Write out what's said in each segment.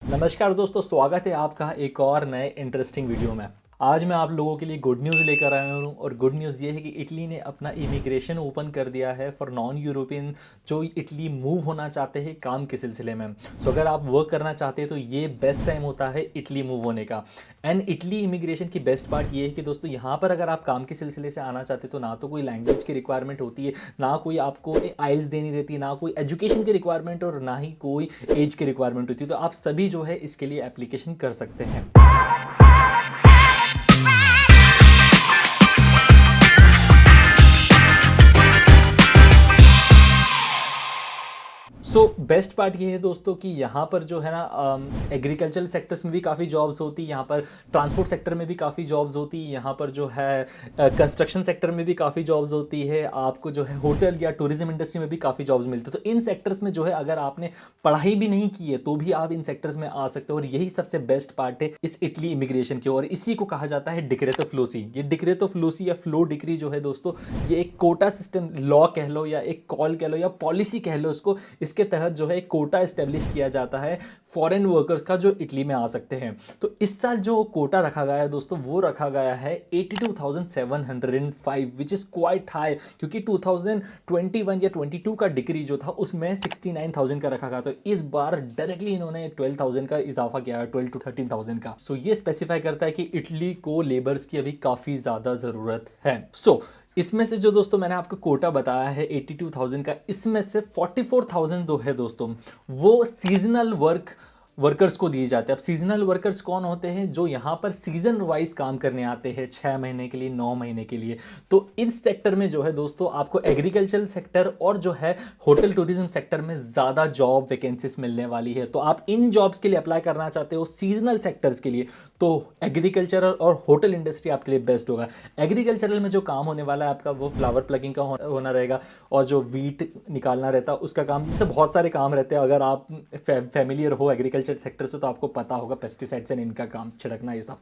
नमस्कार दोस्तों, स्वागत है आपका एक और नए इंटरेस्टिंग वीडियो में। आज मैं आप लोगों के लिए गुड न्यूज़ लेकर आया हूँ और गुड न्यूज़ ये है कि इटली ने अपना इमिग्रेशन ओपन कर दिया है फॉर नॉन यूरोपियन जो इटली मूव होना चाहते हैं काम के सिलसिले में। सो अगर आप वर्क करना चाहते हैं तो ये बेस्ट टाइम होता है इटली मूव होने का। एंड इटली इमिग्रेशन की बेस्ट पार्ट ये है कि दोस्तों यहाँ पर अगर आप काम के सिलसिले से आना चाहते हैं तो ना तो कोई लैंग्वेज की रिक्वायरमेंट होती है, ना कोई आपको आइल्स देनी रहती है, ना कोई एजुकेशन की रिक्वायरमेंट और ना ही कोई एज की रिक्वायरमेंट होती है। तो आप सभी जो है इसके लिए एप्लीकेशन कर सकते हैं। सो बेस्ट पार्ट ये है दोस्तों कि यहाँ पर जो है ना एग्रीकल्चरल सेक्टर्स में भी काफ़ी जॉब्स होती है, यहाँ पर ट्रांसपोर्ट सेक्टर में भी काफ़ी जॉब्स होती है, यहाँ पर जो है कंस्ट्रक्शन सेक्टर में भी काफ़ी जॉब्स होती है, आपको जो है होटल या टूरिज्म इंडस्ट्री में भी काफ़ी जॉब्स मिलती है। तो इन सेक्टर्स में जो है अगर आपने पढ़ाई भी नहीं की है तो भी आप इन सेक्टर्स में आ सकते हो और यही सबसे बेस्ट पार्ट है इस इटली इमिग्रेशन की। और इसी को कहा जाता है डिक्रेतो फ्लोसी। ये डिक्रेतो फ्लोसी या फ्लो डिक्री जो है दोस्तों, ये एक कोटा सिस्टम लॉ कह लो या एक कॉल कह लो या पॉलिसी कह लो इसको, इसके तहत जो है एक कोटा एस्टेब्लिश किया जाता है फॉरेन वर्कर्स का जो इटली में आ सकते हैं। तो इस साल जो कोटा रखा गया है दोस्तों वो रखा गया है 82,705 विच इज क्वाइट हाई, क्योंकि 2021 या 22 का डिग्री जो था उसमें 69,000 का रखा गया। तो इस बार डायरेक्टली इन्होंने 12,000 का इजाफा किया है, 12 to 13,000 का। सो ये स्पेसिफाई करता है कि इटली को लेबर्स की अभी काफ़ी ज़्यादा ज़रूरत है। इसमें से जो दोस्तों मैंने आपको कोटा बताया है 82,000 का, इसमें से 44,000 जो है दोस्तों वो सीजनल वर्कर्स को दिए जाते हैं। अब सीजनल वर्कर्स कौन होते हैं? जो यहाँ पर सीजन वाइज काम करने आते हैं 6 महीने के लिए, 9 महीने के लिए। तो इस सेक्टर में जो है दोस्तों आपको एग्रीकल्चरल सेक्टर और जो है होटल टूरिज्म सेक्टर में ज़्यादा जॉब वैकेंसीज मिलने वाली है। तो आप इन जॉब्स के लिए अप्लाई करना चाहते हो सीजनल सेक्टर्स के लिए तो एग्रीकल्चरल और होटल इंडस्ट्री आपके लिए बेस्ट होगा। एग्रीकल्चरल में जो काम होने वाला है आपका वो फ्लावर प्लगिंग का होना रहेगा और जो वीट निकालना रहता है उसका काम, जिससे बहुत सारे काम रहते हैं। अगर आप फैमिलियर हो एग्रीकल्चर सेक्टर से तो आपको पता होगा पेस्टिसाइड्स एंड इनका काम छिड़कना ये सब।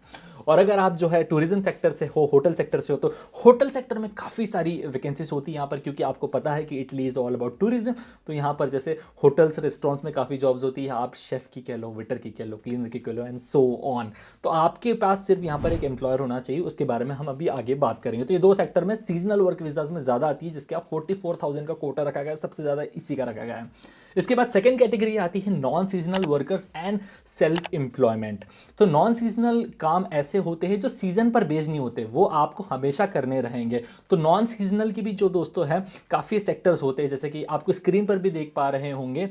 और अगर आप जो है टूरिज्म सेक्टर से हो, होटल सेक्टर से हो, तो होटल सेक्टर में काफ़ी सारी वैकेंसीज होती है यहाँ पर, क्योंकि आपको पता है कि Italy is all about tourism. तो यहाँ पर जैसे होटल्स रेस्टोरेंट्स में काफ़ी जॉब्स होती है, आप शेफ़ की कह लो, वेटर की कह लो, क्लीनर की कह लो एंड सो ऑन। तो आपके पास सिर्फ यहाँ पर एक एम्प्लॉयर होना चाहिए, उसके बारे में हम अभी आगे बात करेंगे। तो ये दो सेक्टर में सीजनल वर्क वीजाज में ज़्यादा आती है, जिसके आप 44,000 का कोटा रखा गया है, सबसे ज़्यादा इसी का रखा गया है। इसके बाद सेकंड कैटेगरी आती है non seasonal workers and self employment. तो नॉन सीजनल काम ऐसे होते हैं जो सीजन पर बेस्ड नहीं होते, वो आपको हमेशा करने रहेंगे। तो नॉन सीजनल की भी जो दोस्तों है काफ़ी सेक्टर्स होते हैं, जैसे कि आपको स्क्रीन पर भी देख पा रहे होंगे,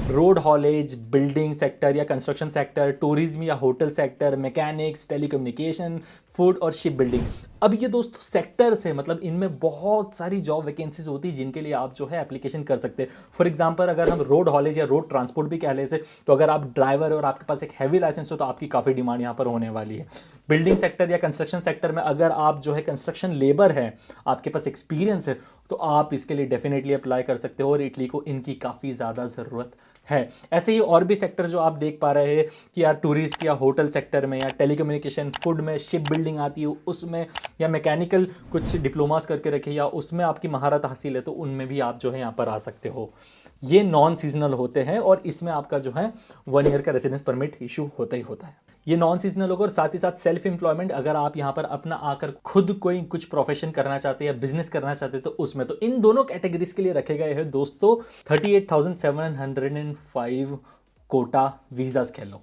रोड हॉलेज, बिल्डिंग सेक्टर या कंस्ट्रक्शन सेक्टर, टूरिज्म या hotel sector, mechanics, telecommunication, food और शिप बिल्डिंग। अब ये दोस्तों सेक्टर्स है, मतलब इनमें बहुत सारी जॉब वैकेंसीज होती है जिनके लिए आप जो है एप्लीकेशन कर सकते हैं। फॉर एग्जांपल अगर हम रोड हॉलेज या रोड ट्रांसपोर्ट भी कह ले से, तो अगर आप ड्राइवर और आपके पास एक हैवी लाइसेंस हो तो आपकी काफ़ी डिमांड यहाँ पर होने वाली है। बिल्डिंग सेक्टर या कंस्ट्रक्शन सेक्टर में अगर आप जो है कंस्ट्रक्शन लेबर है, आपके पास एक्सपीरियंस है, तो आप इसके लिए डेफिनेटली अप्लाई कर सकते हो और इटली को इनकी काफ़ी ज़्यादा ज़रूरत है। ऐसे ही और भी सेक्टर जो आप देख पा रहे हैं कि यार टूरिस्ट या होटल सेक्टर में या टेलीकम्युनिकेशन, फूड में, शिप बिल्डिंग आती है उसमें, या मैकेनिकल कुछ डिप्लोमास करके रखे या उसमें आपकी महारत हासिल है, तो उनमें भी आप जो है यहाँ पर आ सकते हो। ये नॉन सीजनल होते हैं और इसमें आपका जो है 1 ईयर का रेजिडेंस परमिट इशू होता ही होता है। ये नॉन सीजनल होगा। और साथ ही साथ सेल्फ एम्प्लॉयमेंट, अगर आप यहाँ पर अपना आकर खुद कोई कुछ प्रोफेशन करना चाहते हैं या बिजनेस करना चाहते हैं तो उसमें, तो इन दोनों कैटेगरीज के लिए रखे गए हैं दोस्तों 38,705 कोटा वीजास कह लो।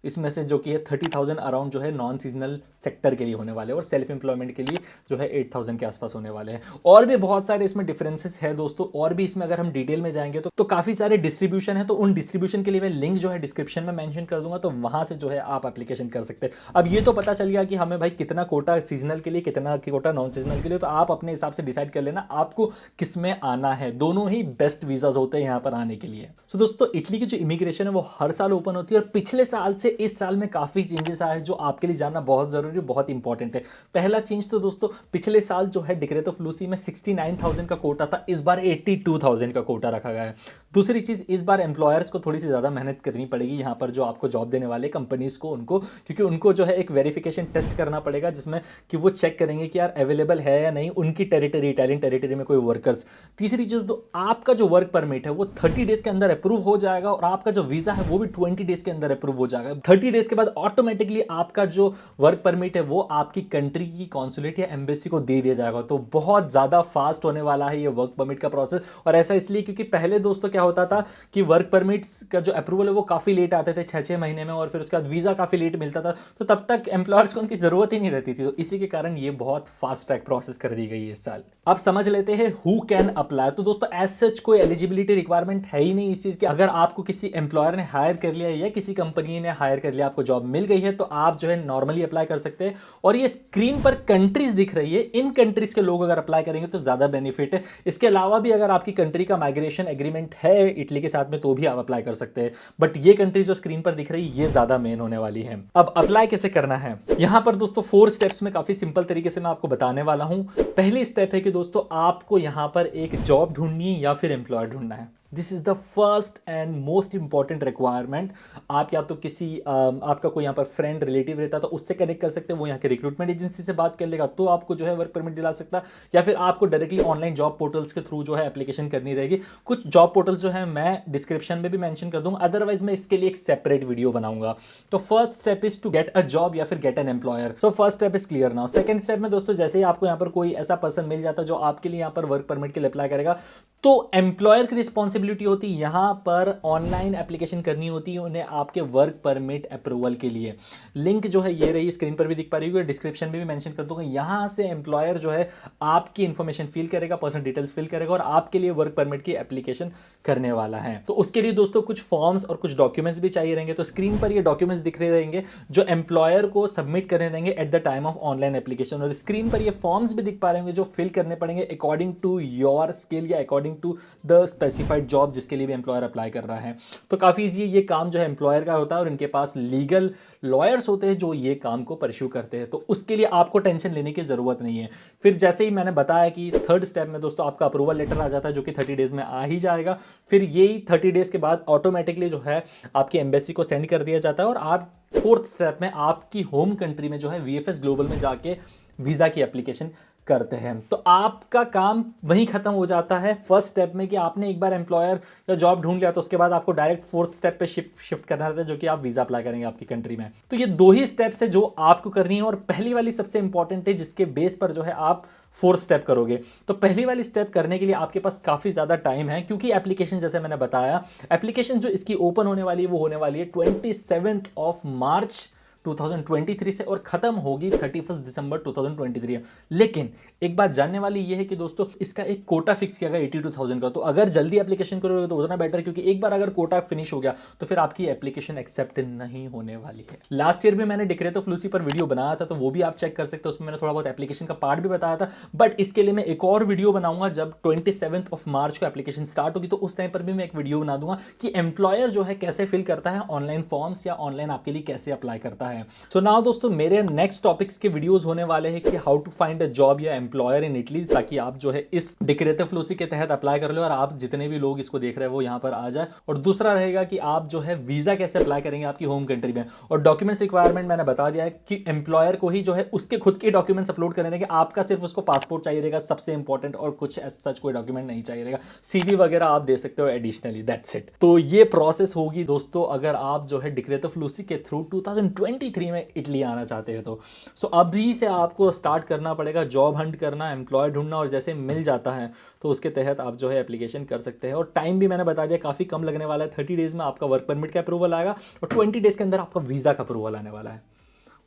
इसमें से जो कि है 30,000 अराउंड जो है नॉन सीजनल सेक्टर के लिए होने वाले हैं और सेल्फ एम्प्लॉयमेंट के लिए जो है 8,000 के आसपास होने वाले हैं। और भी बहुत सारे इसमें डिफरेंसेस है दोस्तों, और भी इसमें अगर हम डिटेल में जाएंगे तो काफ़ी सारे डिस्ट्रीब्यूशन है। तो उन डिस्ट्रीब्यूशन के लिए मैं लिंक जो है डिस्क्रिप्शन में मेंशन कर दूंगा, तो वहां से जो है आप एप्लीकेशन कर सकते हैं। अब ये तो पता चल गया कि हमें भाई कितना कोटा सीजनल के लिए, कितना कोटा नॉन सीजनल के लिए, तो आप अपने हिसाब से डिसाइड कर लेना आपको किस में आना है। दोनों ही बेस्ट वीजाज होते हैं यहाँ पर आने के लिए। तो दोस्तों इटली की जो इमिग्रेशन है वो हर साल ओपन होती है और पिछले साल से इस साल में काफ़ी चेंजेस आए हैं जो आपके लिए जानना बहुत ज़रूरी, बहुत इंपॉर्टेंट है। पहला चेंज तो दोस्तों, पिछले साल जो है डिक्रेट ऑफ लूसी में 69,000 का कोटा था, इस बार 82,000 का कोटा रखा गया है। दूसरी चीज़, इस बार एम्प्लॉयर्स को थोड़ी सी ज़्यादा मेहनत करनी पड़ेगी यहाँ पर, जो आपको जॉब देने वाले कंपनीज़ को, उनको, क्योंकि उनको जो है एक वेरिफिकेशन टेस्ट करना पड़ेगा जिसमें कि वो चेक करेंगे कि यार अवेलेबल है या नहीं उनकी टेरिटरी, इटालियन टेरिटरी में कोई वर्कर्स। तीसरी चीज़, तो आपका जो वर्क परमिट है वो 30 डेज के अंदर अप्रूव हो जाएगा और आपका जो वीज़ा है वो भी 20 डेज के अंदर अप्रूव हो जाएगा। 30 डेज के बाद ऑटोमेटिकली आपका जो वर्क परमिट है वो आपकी कंट्री की कॉन्सुलेट या एम्बेसी को दे दिया जाएगा। तो बहुत ज़्यादा फास्ट होने वाला है ये वर्क परमिट का प्रोसेस। और ऐसा इसलिए क्योंकि पहले दोस्तों क्या होता था कि वर्क परमिट्स का जो अप्रूवल है वो काफ़ी लेट आते थे, 6-6 महीने में, और फिर उसके बाद वीज़ा काफ़ी लेट मिलता था, तो तब तक एम्प्लॉयर्स को उनकी ज़रूरत ही नहीं रहती थी। तो इसी के कारण ये बहुत फास्ट ट्रैक प्रोसेस कर दी गई है इस साल। अब समझ लेते हैं हु कैन अप्लाई। तो दोस्तों एज सच कोई एलिजिबिलिटी रिक्वायरमेंट है ही नहीं इस चीज़ की। अगर आपको किसी एम्प्लॉयर ने हायर कर लिया या किसी कंपनी ने हायर कर लिया, आपको जॉब मिल गई है, तो आप जो है नॉर्मली अप्लाई कर सकते हैं। और ये स्क्रीन पर कंट्रीज दिख रही है, इन कंट्रीज के लोग अगर अप्लाई करेंगे तो ज़्यादा बेनिफिट है। इसके अलावा भी अगर आपकी कंट्री का माइग्रेशन एग्रीमेंट है इटली के साथ में तो भी आप अप्लाई कर सकते हैं। बट ये कंट्रीज जो स्क्रीन पर दिख रही है ये ज़्यादा मेन होने वाली है। अब अप्लाई कैसे करना है, यहां पर दोस्तों 4 स्टेप्स में काफी सिंपल तरीके से मैं आपको बताने वाला हूं। पहली स्टेप है कि दोस्तों आपको यहां पर एक जॉब ढूंढनी है या फिर एम्प्लॉयर ढूंढना है। This is the first and most important requirement. आप या तो किसी आपका कोई यहाँ पर फ्रेंड रिलेटिव रहता तो उससे कनेक्ट कर सकते हैं, वो यहाँ के रिक्रूटमेंट एजेंसी से बात कर लेगा तो आपको जो है वर्क परमिट दिला सकता है, या फिर आपको डायरेक्टली ऑनलाइन जॉब पोर्टल्स के थ्रू जो है एप्लीकेशन करनी रहेगी। कुछ जॉब पोर्टल्स जो है मैं डिस्क्रिप्शन में भी मेंशन कर दूंगा, अदरवाइज मैं इसके लिए एक सेपरेट वीडियो बनाऊंगा। तो first step is to get a job या फिर get an employer. So first step is clear now. Second step में दोस्तों, जैसे ही आपको यहाँ पर कोई ऐसा पर्सन मिल जाता है जो आपके लिए यहाँ पर वर्क परमिट के लिए अप्लाई करेगा, तो एम्प्लॉयर की रिस्पॉन्सिबिलिटी होती है यहां पर ऑनलाइन एप्लीकेशन करनी होती है उन्हें आपके वर्क परमिट अप्रूवल के लिए। लिंक जो है ये रही, स्क्रीन पर भी दिख पा रही है, डिस्क्रिप्शन में भी मेंशन कर दूंगा। यहां से एम्प्लॉयर जो है आपकी इंफॉर्मेशन फिल करेगा, पर्सनल डिटेल्स फिल करेगा और आपके लिए वर्क परमिट की एप्लीकेशन करने वाला है। तो उसके लिए दोस्तों कुछ फॉर्म्स और कुछ डॉक्यूमेंट्स भी चाहिए रहेंगे। तो स्क्रीन पर ये डॉक्यूमेंट्स दिख रहे रहेंगे जो एम्प्लॉयर को सबमिट करने रहेंगे at the time of online application, और स्क्रीन पर ये फॉर्म्स भी दिख पा रहे होंगे जो फिल करने पड़ेंगे अकॉर्डिंग टू योर स्किल या according to the specified job जिसके लिए भी एम्प्लॉयर अप्लाई कर रहा है। तो काफी इजी, ये काम जो है एम्प्लॉयर का होता है और इनके पास लीगल लॉयर्स होते हैं जो ये काम को परस्यू करते हैं, तो उसके लिए आपको टेंशन लेने की जरूरत नहीं है। फिर जैसे ही मैंने बताया कि थर्ड स्टेप में दोस्तों आपका अप्रूवल लेटर आ जाता है जो कि 30 डेज में आ ही जाएगा। फिर यही 30 डेज के बाद ऑटोमेटिकली जो है आपकी एम्बेसी को सेंड कर दिया जाता है और आप फोर्थ स्टेप में आपकी होम कंट्री में जो है वीएफएस ग्लोबल में जाके वीजा की एप्लीकेशन करते हैं। तो आपका काम वहीं खत्म हो जाता है फर्स्ट स्टेप में कि आपने एक बार एम्प्लॉयर या जॉब ढूंढ लिया तो उसके बाद आपको डायरेक्ट फोर्थ स्टेप पे शिफ्ट करना रहता है जो कि आप वीजा अप्लाई करेंगे आपकी कंट्री में। तो ये 2 ही स्टेप्स है जो आपको करनी है और पहली वाली सबसे इंपॉर्टेंट है जिसके बेस पर जो है आप फोर्थ स्टेप करोगे। तो पहली वाली स्टेप करने के लिए आपके पास काफी ज्यादा टाइम है क्योंकि एप्लीकेशन जैसे मैंने बताया, एप्लीकेशन जो इसकी ओपन होने वाली है वो होने वाली है 27 मार्च 2023 से और खत्म होगी 31 दिसंबर 2023। लेकिन एक बात जानने वाली ये है कि दोस्तों इसका एक कोटा फिक्स किया गया 82,000 का। तो अगर जल्दी एप्लीकेशन करोगे तो उतना बेटर, क्योंकि एक बार अगर कोटा फिनिश हो गया तो फिर आपकी एप्लीकेशन एक्सेप्ट नहीं होने वाली है। लास्ट ईयर भी मैंने डिक्रेट ऑफ लूसी पर वीडियो बनाया था तो वो भी आप चेक कर सकते हो, उसमें मैंने थोड़ा बहुत एप्लीकेशन का पार्ट भी बताया था। बट इसके लिए मैं एक और वीडियो बनाऊंगा जब 27 मार्च को एप्लीकेशन स्टार्ट होगी, तो उस टाइम पर भी मैं एक वीडियो बना दूंगा कि एम्प्लॉयर जो है कैसे फिल करता है ऑनलाइन फॉर्म्स या ऑनलाइन आपके लिए कैसे अप्लाई करता है। सो नाउ दोस्तों मेरे नेक्स्ट टॉपिक्स के वीडियोस होने वाले हैं कि how to find a job या एम्प्लॉयर इन इटली, ताकि आप जो है इस डिक्रेट ऑफ लूसी के तहत अप्लाई कर लो और आप जितने भी लोग इसको देख रहे हैं वो यहाँ पर आ जाए। और दूसरा रहेगा कि आप जो है वीजा कैसे अप्लाई करेंगे आपकी होम कंट्री में। और डॉक्यूमेंट्स रिक्वायरमेंट मैंने बता दिया है कि एम्प्लॉयर को ही जो है उसके खुद के डॉक्यूमेंट्स अपलोड करने देंगे, आपका सिर्फ उसको पासपोर्ट चाहिए रहेगा सबसे इंपॉर्टेंट, और कुछ सच कोई डॉक्यूमेंट नहीं चाहिए रहेगा। सीवी वगैरह आप दे सकते हो एडिशनली, दैट्स इट। तो ये प्रोसेस होगी दोस्तों अगर आप जो है डिक्रेट ऑफ लूसी के थ्रू 2023 में इटली आना चाहते हैं तो। सो अभी से आपको स्टार्ट करना पड़ेगा जॉब हंट करना, एम्प्लॉय ढूंढना, और जैसे मिल जाता है तो उसके तहत आप जो है एप्लीकेशन कर सकते हैं। और टाइम भी मैंने बता दिया काफ़ी कम लगने वाला है, 30 डेज में आपका वर्क परमिट का अप्रूवल आएगा और 20 डेज के अंदर आपका वीज़ा का अप्रूवल आने वाला है।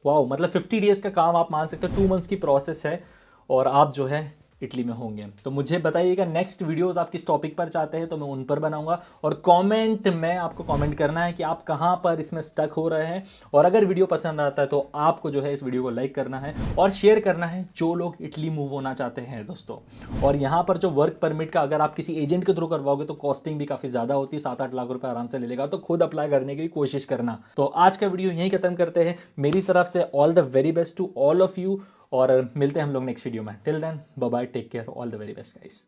वाओ, मतलब 50 डेज का काम आप मान सकते हो, 2 मंथ्स की प्रोसेस है और आप जो है इटली में होंगे। तो मुझे बताइएगा नेक्स्ट वीडियोस आप किस टॉपिक पर चाहते हैं, तो मैं उन पर बनाऊंगा। और कमेंट में आपको कमेंट करना है कि आप कहाँ पर इसमें स्टक हो रहे हैं। और अगर वीडियो पसंद आता है तो आपको जो है इस वीडियो को लाइक करना है और शेयर करना है जो लोग इटली मूव होना चाहते हैं दोस्तों। और यहाँ पर जो वर्क परमिट का अगर आप किसी एजेंट के थ्रू करवाओगे तो कॉस्टिंग भी काफ़ी ज़्यादा होती है, 7-8 लाख रुपए आराम से ले लेगा। तो खुद अप्लाई करने की कोशिश करना। तो आज का वीडियो यहीं खत्म करते हैं। मेरी तरफ से all the very best to all of you, और मिलते हैं हम लोग नेक्स्ट वीडियो में। Till then bye bye, take care, all the very best guys.